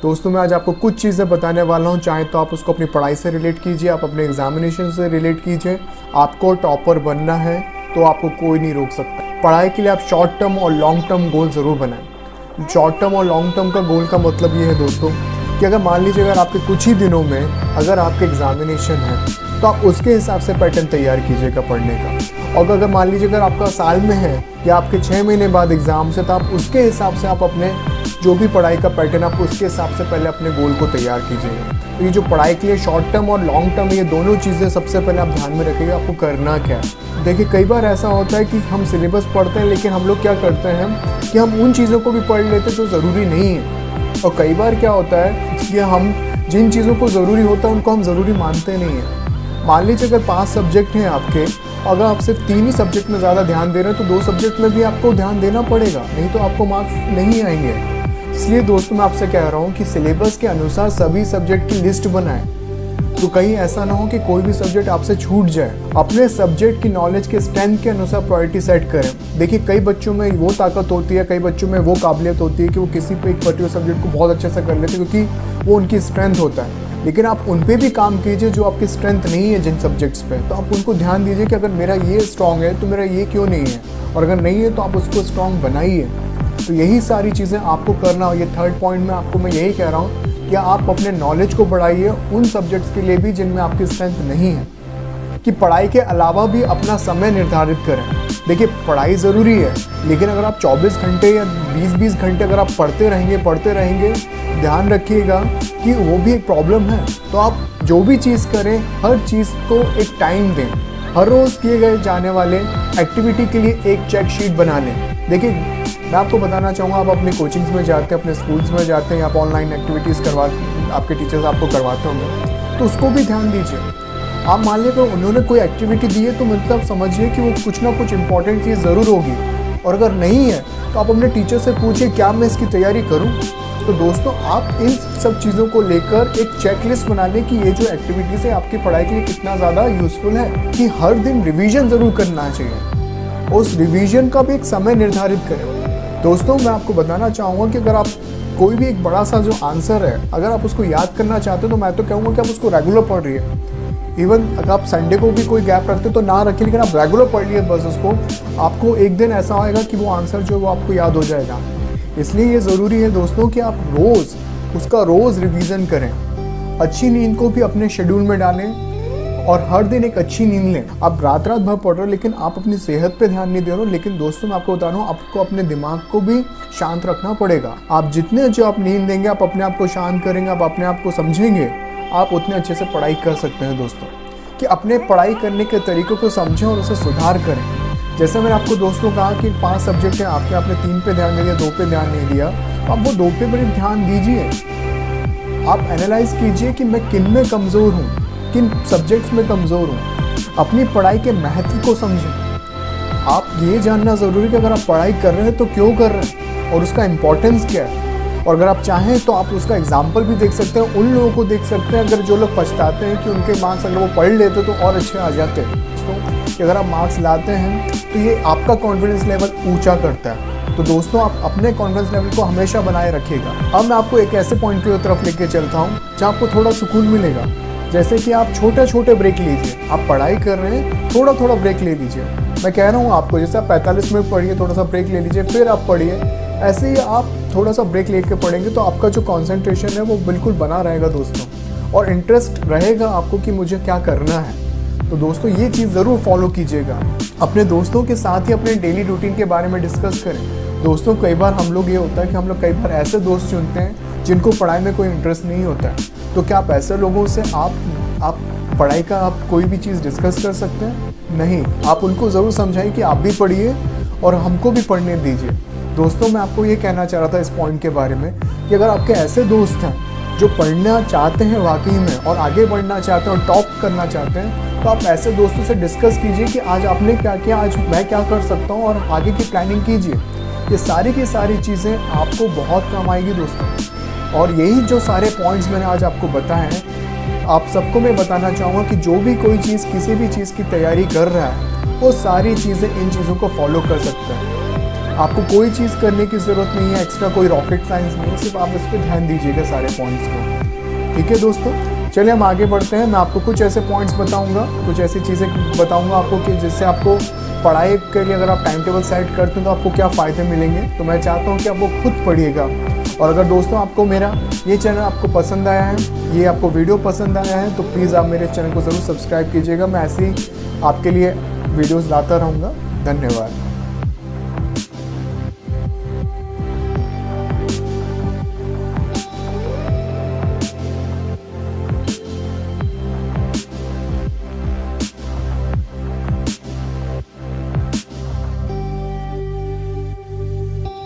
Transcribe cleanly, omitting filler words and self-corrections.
दोस्तों मैं आज आपको कुछ चीज़ें बताने वाला हूँ, चाहे तो आप उसको अपनी पढ़ाई से रिलेट कीजिए, आप अपने एग्जामिनेशन से रिलेट कीजिए। आपको टॉपर बनना है तो आपको कोई नहीं रोक सकता। पढ़ाई के लिए आप शॉर्ट टर्म और लॉन्ग टर्म गोल ज़रूर बनाएं। शॉर्ट टर्म और लॉन्ग टर्म का गोल का मतलब ये है दोस्तों कि अगर मान लीजिए अगर आपके कुछ ही दिनों में अगर आपके एग्जामिनेशन है तो आप उसके हिसाब से पैटर्न तैयार कीजिएगा पढ़ने का। और अगर मान लीजिए अगर आपका साल में है या आपके 6 महीने बाद एग्ज़ाम से, तो आप उसके हिसाब से आप अपने जो भी पढ़ाई का पैटर्न आप उसके हिसाब से पहले अपने गोल को तैयार कीजिएगा। तो ये जो पढ़ाई के लिए शॉर्ट टर्म और लॉन्ग टर्म, ये दोनों चीज़ें सबसे पहले आप ध्यान में रखिएगा आपको करना क्या है। देखिए कई बार ऐसा होता है कि हम सिलेबस पढ़ते हैं लेकिन हम लोग क्या करते हैं कि हम उन चीज़ों को भी पढ़ लेते जो ज़रूरी नहीं है। और कई बार क्या होता है कि हम जिन चीज़ों को ज़रूरी होता है उनको हम ज़रूरी मानते नहीं हैं। मान लीजिए अगर 5 सब्जेक्ट हैं आपके, अगर आप सिर्फ 3 ही सब्जेक्ट में ज़्यादा ध्यान दे रहे हैं तो 2 सब्जेक्ट में भी आपको ध्यान देना पड़ेगा, नहीं तो आपको मार्क्स नहीं आएंगे। इसलिए दोस्तों मैं आपसे कह रहा हूँ कि सिलेबस के अनुसार सभी सब्जेक्ट की लिस्ट बनाएं, तो कहीं ऐसा ना हो कि कोई भी सब्जेक्ट आपसे छूट जाए। अपने सब्जेक्ट की नॉलेज के स्ट्रेंथ के अनुसार प्रायोरिटी सेट करें। देखिए कई बच्चों में वो ताकत होती है, कई बच्चों में वो काबिलियत होती है कि वो किसी पे एक पर्टिकुलर सब्जेक्ट को बहुत अच्छे से कर लेते हैं क्योंकि वो उनकी स्ट्रेंथ होता है। लेकिन आप उन पे भी काम कीजिए जो आपकी स्ट्रेंथ नहीं है जिन सब्जेक्ट्स पे, तो आप उनको ध्यान दीजिए कि अगर मेरा ये स्ट्रॉन्ग है तो मेरा ये क्यों नहीं है, और अगर नहीं है तो आप उसको स्ट्रॉन्ग बनाइए। तो यही सारी चीज़ें आपको करना हो। ये थर्ड पॉइंट में आपको मैं यही कह रहा हूँ कि आप अपने नॉलेज को बढ़ाइए उन सब्जेक्ट्स के लिए भी जिनमें आपकी स्ट्रेंथ नहीं है। कि पढ़ाई के अलावा भी अपना समय निर्धारित करें। देखिए पढ़ाई ज़रूरी है, लेकिन अगर आप 24 घंटे या 20-20 घंटे अगर आप पढ़ते रहेंगे, ध्यान रखिएगा कि वो भी एक प्रॉब्लम है। तो आप जो भी चीज़ करें, हर चीज़ को एक टाइम दें। हर रोज़ किए गए जाने वाले एक्टिविटी के लिए एक चेक शीट बना लें। देखिए मैं आपको बताना चाहूँगा, आप अपने कोचिंग्स में जाते हैं, अपने स्कूल्स में जाते हैं, आप ऑनलाइन एक्टिविटीज़ आपके टीचर्स आपको करवाते होंगे, तो उसको भी ध्यान दीजिए। आप मान लीजिए उन्होंने कोई एक्टिविटी दी है तो मतलब समझिए कि वो कुछ ना कुछ इंपॉर्टेंट चीज़ ज़रूर होगी, और अगर नहीं है तो आप अपने टीचर से पूछिए क्या मैं इसकी तैयारी करूं। तो दोस्तों आप इन सब चीज़ों को लेकर एक चेकलिस्ट बना लें कि ये जो एक्टिविटीज़ है आपकी पढ़ाई के लिए कितना ज़्यादा यूज़फुल है। कि हर दिन रिवीजन ज़रूर करना चाहिए, उस रिवीजन का भी एक समय निर्धारित करें। दोस्तों मैं आपको बताना चाहूँगा कि अगर आप कोई भी एक बड़ा सा जो आंसर है अगर आप उसको याद करना चाहते हो तो मैं तो कहूँगा कि आप उसको रेगुलर पढ़ रही है। इवन अगर आप संडे को भी कोई गैप रखते तो ना रखिए, लेकिन आप रेगुलर पढ़ लिए बस उसको, आपको एक दिन ऐसा होएगा कि वो आंसर जो है वो आपको याद हो जाएगा। इसलिए ये ज़रूरी है दोस्तों कि आप रोज़ उसका रिवीजन करें। अच्छी नींद को भी अपने शेड्यूल में डालें और हर दिन एक अच्छी नींद लें। आप रात भर पढ़ रहे हो लेकिन आप अपनी सेहत पे ध्यान नहीं दे रहे हो। लेकिन दोस्तों मैं आपको बता रहा हूँ, आपको अपने दिमाग को भी शांत रखना पड़ेगा। आप जितने अच्छे आप नींद देंगे, आप अपने आप को शांत करेंगे, आप अपने आप को समझेंगे, आप उतने अच्छे से पढ़ाई कर सकते हैं। दोस्तों कि अपने पढ़ाई करने के तरीक़ों को समझें और उसे सुधार करें। जैसे मैंने आपको दोस्तों कहा कि 5 सब्जेक्ट हैं आपने 3 पे ध्यान दे दिया, 2 पे ध्यान नहीं दिया, तो आप वो 2 पे बड़े ध्यान दीजिए। आप एनालाइज कीजिए कि मैं किन में कमज़ोर हूँ, किन सब्जेक्ट्स में कमज़ोर हूँ। अपनी पढ़ाई के महत्व को समझें। आप ये जानना ज़रूरी है कि अगर आप पढ़ाई कर रहे हैं तो क्यों कर रहे हैं और उसका इम्पोर्टेंस क्या है। और अगर आप चाहें तो आप उसका एग्जाम्पल भी देख सकते हैं, उन लोगों को देख सकते हैं अगर जो लोग पछताते हैं कि उनके मार्क्स अगर वो पढ़ लेते तो और अच्छे आ जाते हैं। दोस्तों कि अगर आप मार्क्स लाते हैं तो ये आपका कॉन्फिडेंस लेवल ऊंचा करता है। तो दोस्तों आप अपने कॉन्फिडेंस लेवल को हमेशा बनाए रखिएगा। अब मैं आपको एक ऐसे पॉइंट की तरफ लेके चलता हूँ जहाँ आपको थोड़ा सुकून मिलेगा। जैसे कि आप छोटे ब्रेक लीजिए। आप पढ़ाई कर रहे हैं, थोड़ा ब्रेक ले लीजिए। मैं कह रहा हूँ आपको, जैसे आप 45 मिनट पढ़िए, थोड़ा सा ब्रेक ले लीजिए, फिर आप पढ़िए। ऐसे ही आप थोड़ा सा ब्रेक लेके पढ़ेंगे तो आपका जो कंसंट्रेशन है वो बिल्कुल बना रहेगा दोस्तों, और इंटरेस्ट रहेगा आपको कि मुझे क्या करना है। तो दोस्तों ये चीज़ ज़रूर फॉलो कीजिएगा। अपने दोस्तों के साथ ही अपने डेली रूटीन के बारे में डिस्कस करें। दोस्तों कई बार हम लोग ये होता है कि हम लोग कई बार ऐसे दोस्त चुनते हैं जिनको पढ़ाई में कोई इंटरेस्ट नहीं होता है। तो क्या आप ऐसे लोगों से आप पढ़ाई का आप कोई भी चीज़ डिस्कस कर सकते हैं? नहीं, आप उनको ज़रूर समझाइए कि आप भी पढ़िए और हमको भी पढ़ने दीजिए। दोस्तों मैं आपको ये कहना चाह रहा था इस पॉइंट के बारे में कि अगर आपके ऐसे दोस्त हैं जो पढ़ना चाहते हैं वाकई में और आगे बढ़ना चाहते हैं और टॉप करना चाहते हैं, तो आप ऐसे दोस्तों से डिस्कस कीजिए कि आज आपने क्या किया, आज मैं क्या कर सकता हूँ, और आगे की प्लानिंग कीजिए। ये सारी की सारी चीज़ें आपको बहुत काम आएगी दोस्तों। और यही जो सारे पॉइंट्स मैंने आज आपको बताए हैं, आप सबको मैं बताना चाहूँगा कि जो भी कोई चीज़ किसी भी चीज़ की तैयारी कर रहा है वो सारी चीज़ें इन चीज़ों को फॉलो कर सकता है। आपको कोई चीज़ करने की ज़रूरत नहीं है, एक्स्ट्रा कोई रॉकेट साइंस नहीं है, सिर्फ आप इस पर ध्यान दीजिएगा सारे पॉइंट्स को। ठीक है दोस्तों, चलिए हम आगे बढ़ते हैं। मैं आपको कुछ ऐसे पॉइंट्स बताऊंगा, कुछ ऐसी चीज़ें बताऊंगा आपको कि जिससे आपको पढ़ाई के लिए अगर आप टाइम टेबल सेट करते हैं तो आपको क्या फ़ायदे मिलेंगे। तो मैं चाहता हूँ कि आप वो खुद पढ़िएगा। और अगर दोस्तों आपको मेरा ये चैनल आपको पसंद आया है, ये आपको वीडियो पसंद आया है, तो प्लीज़ आप मेरे चैनल को ज़रूर सब्सक्राइब कीजिएगा। मैं ऐसे ही आपके लिए वीडियोज़ लाता रहूँगा। धन्यवाद।